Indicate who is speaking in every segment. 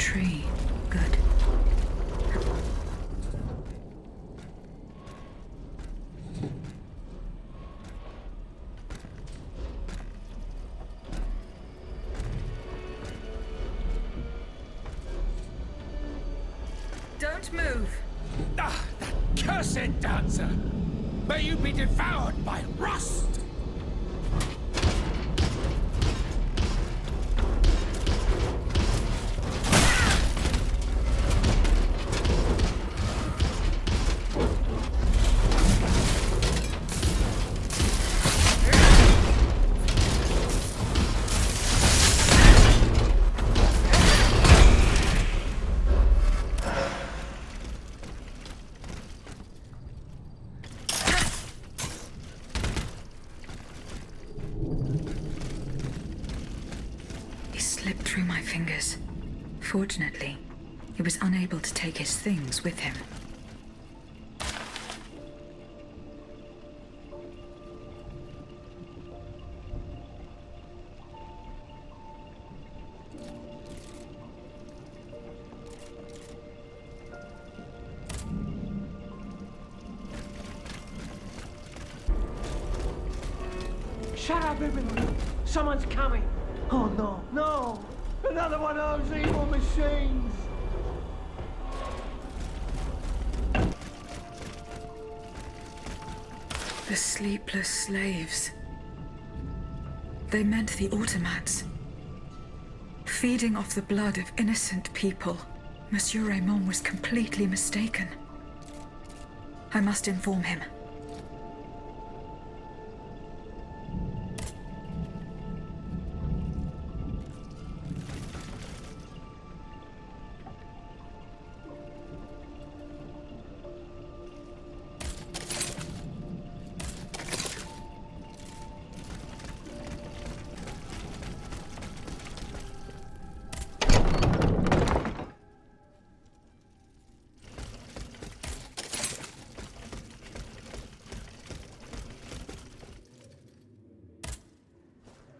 Speaker 1: tree. Good.
Speaker 2: Don't move.
Speaker 3: Ah, that cursed dancer! May you be devoured by rust!
Speaker 1: Slipped through my fingers. Fortunately, he was unable to take his things with him.
Speaker 4: Shut up, everyone! Someone's coming! Oh no, no! Another one of those evil machines!
Speaker 1: The sleepless slaves. They meant the automats. Feeding off the blood of innocent people. Monsieur Raymond was completely mistaken. I must inform him.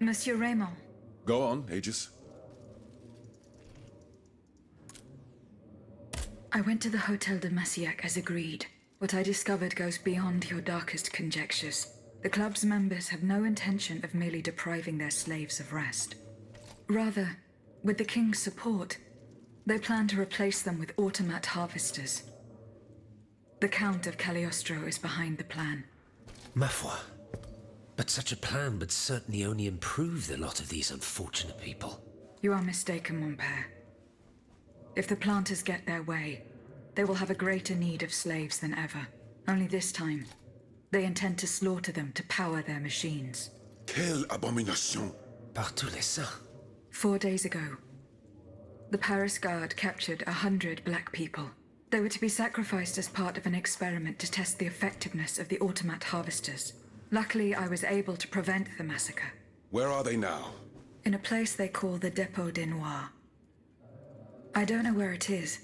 Speaker 1: Monsieur Raymond.
Speaker 5: Go on, Aegis.
Speaker 1: I went to the Hotel de Massiac as agreed. What I discovered goes beyond your darkest conjectures. The club's members have no intention of merely depriving their slaves of rest. Rather, with the king's support, they plan to replace them with automat harvesters. The Count of Cagliostro is behind the plan.
Speaker 6: Ma foi. But such a plan would certainly only improve the lot of these unfortunate people.
Speaker 1: You are mistaken, mon père. If the planters get their way, they will have a greater need of slaves than ever. Only this time, they intend to slaughter them to power their machines.
Speaker 5: Quelle abomination!
Speaker 6: Par tous les saints.
Speaker 1: 4 days ago, the Paris Guard captured 100 black people. They were to be sacrificed as part of an experiment to test the effectiveness of the automat harvesters. Luckily, I was able to prevent the massacre.
Speaker 5: Where are they now?
Speaker 1: In a place they call the Dépôt des Noirs. I don't know where it is,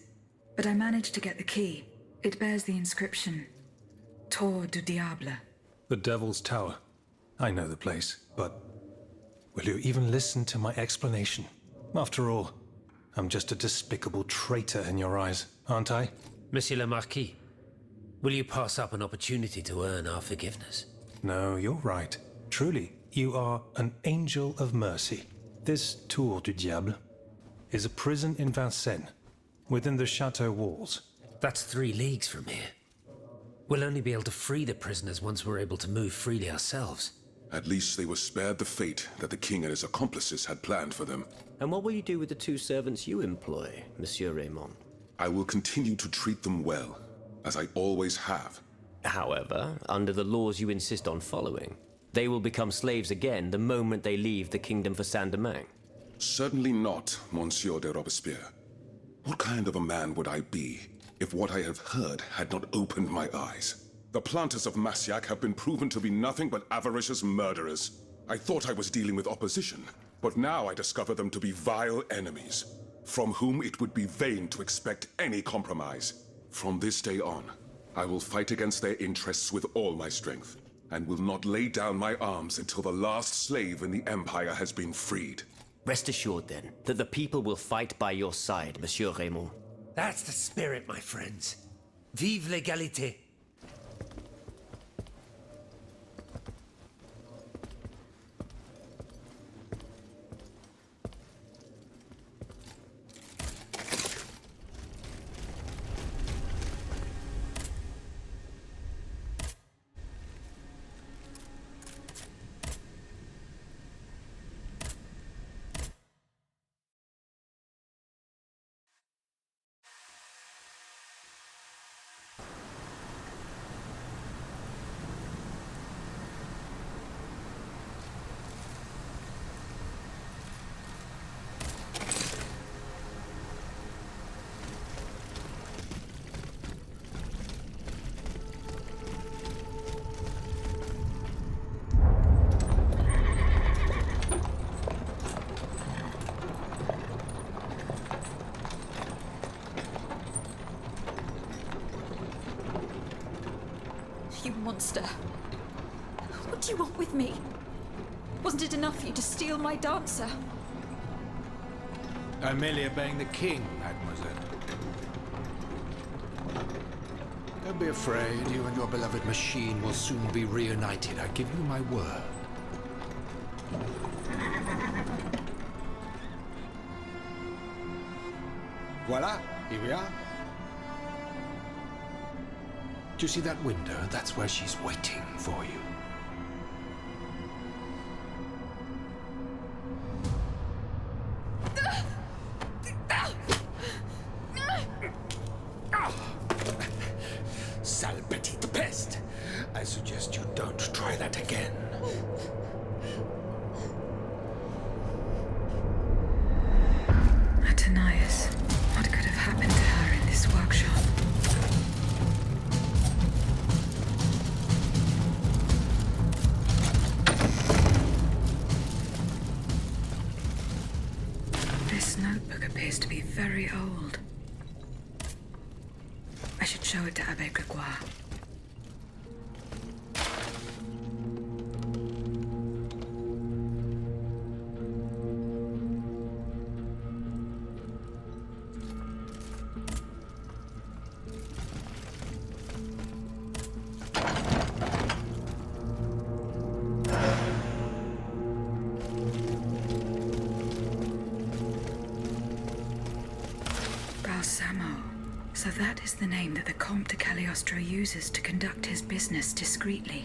Speaker 1: but I managed to get the key. It bears the inscription, Tour du Diable.
Speaker 7: The Devil's Tower. I know the place, but will you even listen to my explanation? After all, I'm just a despicable traitor in your eyes, aren't I?
Speaker 6: Monsieur le Marquis, will you pass up an opportunity to earn our forgiveness?
Speaker 7: No, you're right. Truly, you are an angel of mercy. This Tour du Diable is a prison in Vincennes, within the chateau walls.
Speaker 6: That's 3 leagues from here. We'll only be able to free the prisoners once we're able to move freely ourselves.
Speaker 5: At least they were spared the fate that the king and his accomplices had planned for them.
Speaker 8: And what will you do with the 2 servants you employ, Monsieur Raymond?
Speaker 5: I will continue to treat them well, as I always have.
Speaker 8: However, under the laws you insist on following, they will become slaves again the moment they leave the kingdom for Saint-Domingue.
Speaker 5: Certainly not, Monsieur de Robespierre. What kind of a man would I be if what I have heard had not opened my eyes? The planters of Massiac have been proven to be nothing but avaricious murderers. I thought I was dealing with opposition, but now I discover them to be vile enemies, from whom it would be vain to expect any compromise. From this day on, I will fight against their interests with all my strength, and will not lay down my arms until the last slave in the Empire has been freed.
Speaker 8: Rest assured, then, that the people will fight by your side, Monsieur Raymond.
Speaker 6: That's the spirit, my friends. Vive l'égalité.
Speaker 1: You monster. What do you want with me? Wasn't it enough for you to steal my dancer?
Speaker 3: I'm merely obeying the king, mademoiselle. Don't be afraid. You and your beloved machine will soon be reunited. I give you my word. Voila, here we are. Do you see that window? That's where she's waiting for you. Sale petite peste. I suggest you don't try that again.
Speaker 1: Atanias, what could have happened to her in this workshop? This notebook appears to be very old. I should show it to Abbe Gregoire. Balsamo. So that is the name that the Comte de Cagliostro uses to conduct his business discreetly.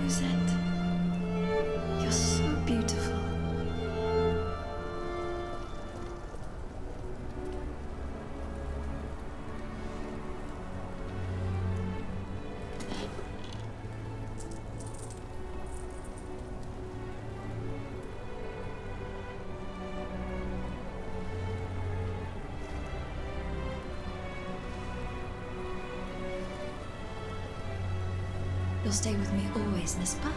Speaker 1: Rosette, you're so beautiful. You'll stay with me always, n'est-ce pas?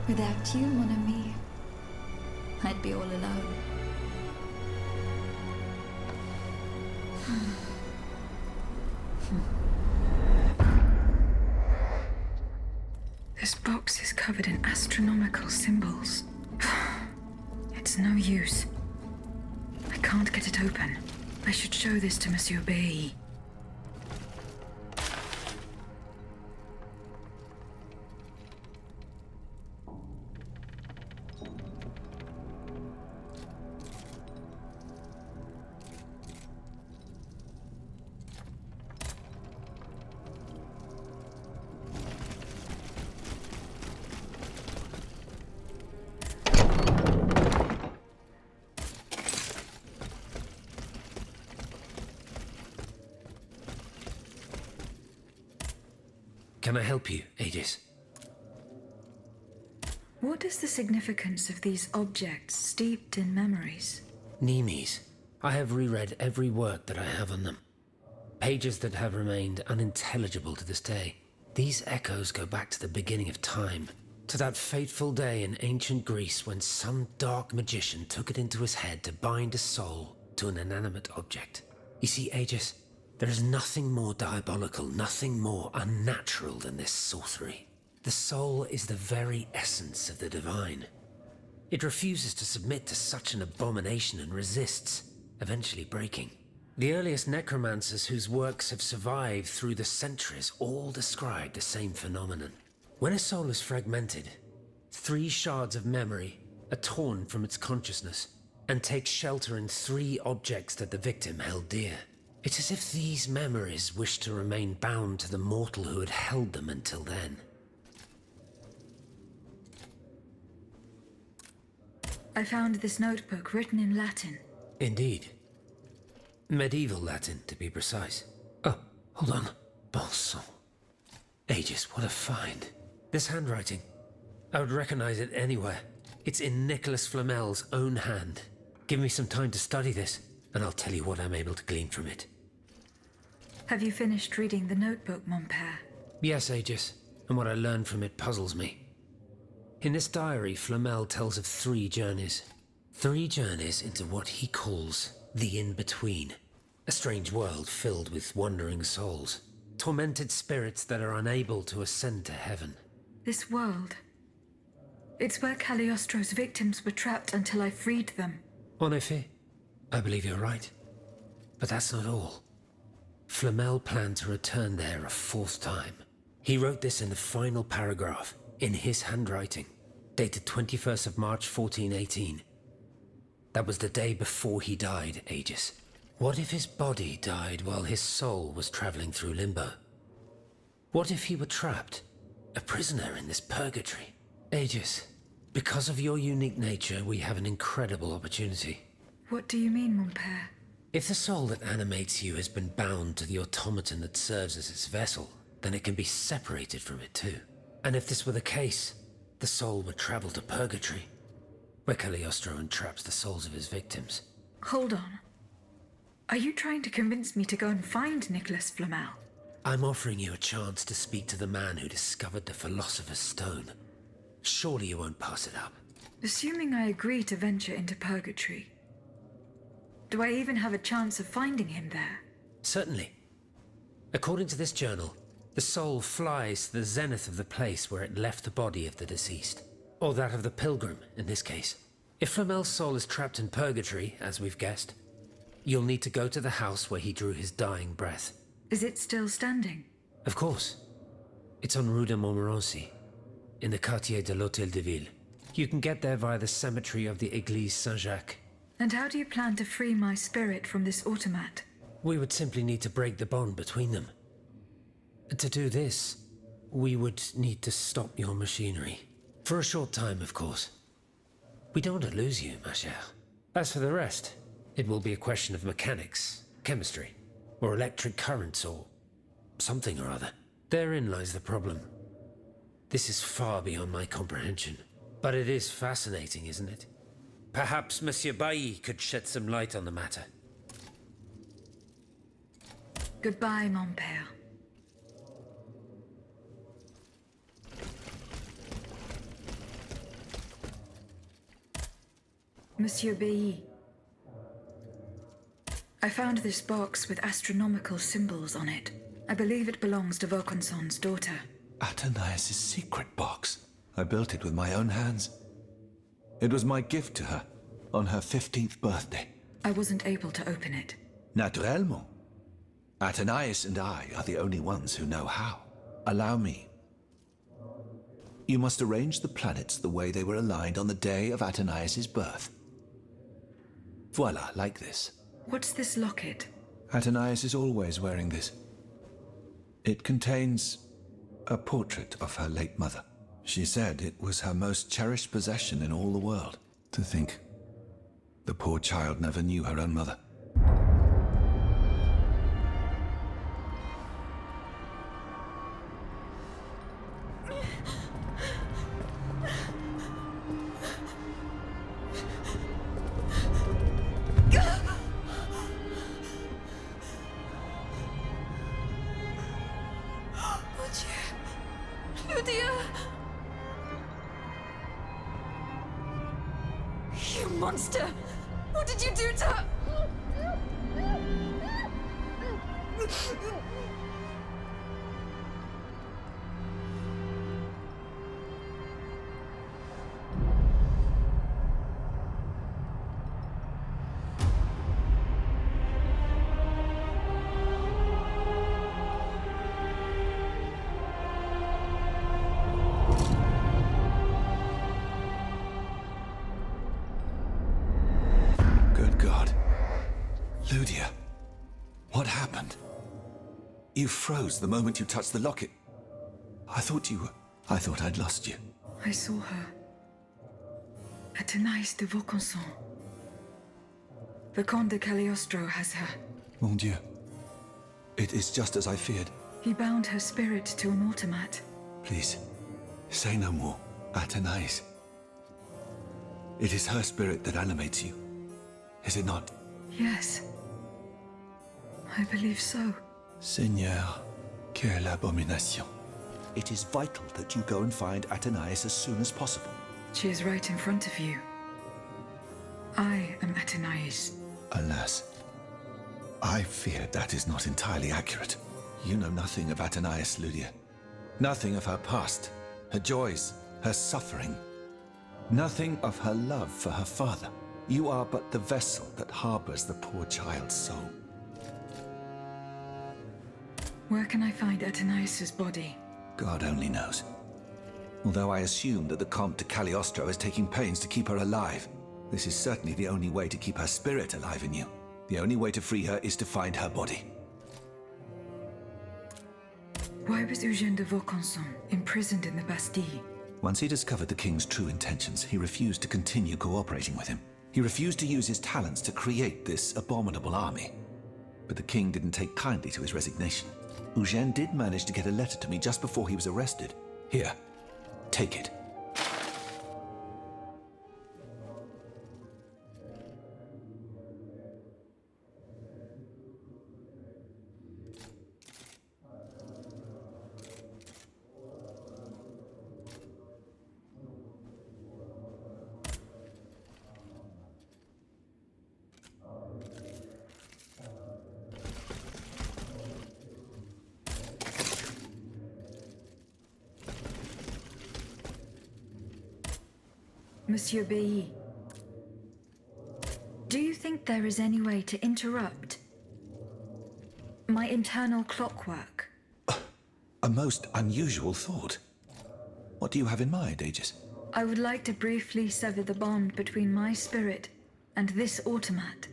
Speaker 1: Without you, mon ami, I'd be all alone. This box is covered in astronomical symbols. It's no use. I can't get it open. I should show this to Monsieur B.
Speaker 6: Can I help you, Aegis?
Speaker 1: What is the significance of these objects steeped in memories?
Speaker 6: Nemes. I have reread every work that I have on them. Pages that have remained unintelligible to this day. These echoes go back to the beginning of time, to that fateful day in ancient Greece when some dark magician took it into his head to bind a soul to an inanimate object. You see, Aegis, there is nothing more diabolical, nothing more unnatural than this sorcery. The soul is the very essence of the divine. It refuses to submit to such an abomination and resists, eventually breaking. The earliest necromancers whose works have survived through the centuries all describe the same phenomenon. When a soul is fragmented, 3 shards of memory are torn from its consciousness and take shelter in 3 objects that the victim held dear. It's as if these memories wish to remain bound to the mortal who had held them until then.
Speaker 1: I found this notebook written in Latin.
Speaker 6: Indeed. Medieval Latin, to be precise. Oh, hold on. Bon sang. Aegis, what a find. This handwriting. I would recognize it anywhere. It's in Nicholas Flamel's own hand. Give me some time to study this, and I'll tell you what I'm able to glean from it.
Speaker 1: Have you finished reading the notebook, mon père?
Speaker 6: Yes, Aegis, and what I learned from it puzzles me. In this diary, Flamel tells of 3 journeys. 3 journeys into what he calls the in-between. A strange world filled with wandering souls. Tormented spirits that are unable to ascend to heaven.
Speaker 1: This world. It's where Cagliostro's victims were trapped until I freed them.
Speaker 6: En effet, I believe you're right. But that's not all. Flamel planned to return there a 4th time. He wrote this in the final paragraph, in his handwriting, dated 21st of March 1418. That was the day before he died, Aegis. What if his body died while his soul was traveling through limbo? What if he were trapped, a prisoner in this purgatory? Aegis, because of your unique nature, we have an incredible opportunity.
Speaker 1: What do you mean, mon père?
Speaker 6: If the soul that animates you has been bound to the automaton that serves as its vessel, then it can be separated from it too. And if this were the case, the soul would travel to purgatory, where Cagliostro entraps the souls of his victims.
Speaker 1: Hold on. Are you trying to convince me to go and find Nicholas Flamel?
Speaker 6: I'm offering you a chance to speak to the man who discovered the Philosopher's Stone. Surely you won't pass it up.
Speaker 1: Assuming I agree to venture into purgatory, do I even have a chance of finding him there?
Speaker 6: Certainly. According to this journal, the soul flies to the zenith of the place where it left the body of the deceased. Or that of the pilgrim, in this case. If Flamel's soul is trapped in purgatory, as we've guessed, you'll need to go to the house where he drew his dying breath.
Speaker 1: Is it still standing?
Speaker 6: Of course. It's on Rue de Montmorency, in the quartier de l'Hôtel de Ville. You can get there via the cemetery of the Église Saint-Jacques.
Speaker 1: And how do you plan to free my spirit from this automat?
Speaker 6: We would simply need to break the bond between them. To do this, we would need to stop your machinery. For a short time, of course. We don't want to lose you, ma chère. As for the rest, it will be a question of mechanics, chemistry, or electric currents, or something or other. Therein lies the problem. This is far beyond my comprehension. But it is fascinating, isn't it? Perhaps Monsieur Bailly could shed some light on the matter.
Speaker 1: Goodbye, mon père. Monsieur B. I found this box with astronomical symbols on it. I believe it belongs to Vaucanson's daughter.
Speaker 2: Athenais' secret box. I built it with my own hands. It was my gift to her on her 15th birthday.
Speaker 1: I wasn't able to open it.
Speaker 2: Naturellement. Athenais and I are the only ones who know how. Allow me. You must arrange the planets the way they were aligned on the day of Athenais' birth. Voila, like this.
Speaker 1: What's this locket?
Speaker 2: Athenais is always wearing this. It contains a portrait of her late mother. She said it was her most cherished possession in all the world. To think, the poor child never knew her own mother.
Speaker 1: You monster! What did you do to her?
Speaker 2: Ludia, what happened? You froze the moment you touched the locket. I thought I'd lost you.
Speaker 1: I saw her. Athenais de Vaucanson. The Comte de Cagliostro has her.
Speaker 2: Mon Dieu. It is just as I feared.
Speaker 1: He bound her spirit to an automat.
Speaker 2: Please, say no more. Athenais. It is her spirit that animates you. Is it not?
Speaker 1: Yes. I believe so.
Speaker 2: Seigneur, quelle abomination. It is vital that you go and find Athenais as soon as possible.
Speaker 1: She is right in front of you. I am Athenais.
Speaker 2: Alas, I fear that is not entirely accurate. You know nothing of Athenais, Ludia. Nothing of her past, her joys, her suffering. Nothing of her love for her father. You are but the vessel that harbors the poor child's soul.
Speaker 1: Where can I find Athenais' body?
Speaker 2: God only knows. Although I assume that the Comte de Cagliostro is taking pains to keep her alive, this is certainly the only way to keep her spirit alive in you. The only way to free her is to find her body.
Speaker 1: Why was Eugène de Vaucanson imprisoned in the Bastille?
Speaker 2: Once he discovered the king's true intentions, he refused to continue cooperating with him. He refused to use his talents to create this abominable army. But the king didn't take kindly to his resignation. Eugène did manage to get a letter to me just before he was arrested. Here, take it.
Speaker 1: Monsieur Bailly, do you think there is any way to interrupt my internal clockwork?
Speaker 2: A most unusual thought. What do you have in mind, Aegis?
Speaker 1: I would like to briefly sever the bond between my spirit and this automat.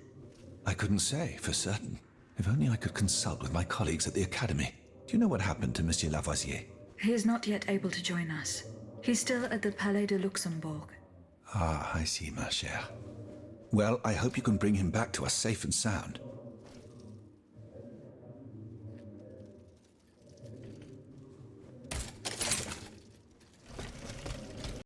Speaker 2: I couldn't say for certain. If only I could consult with my colleagues at the Academy. Do you know what happened to Monsieur Lavoisier?
Speaker 1: He is not yet able to join us. He's still at the Palais de Luxembourg.
Speaker 2: Ah, I see, ma chère. Well, I hope you can bring him back to us safe and sound.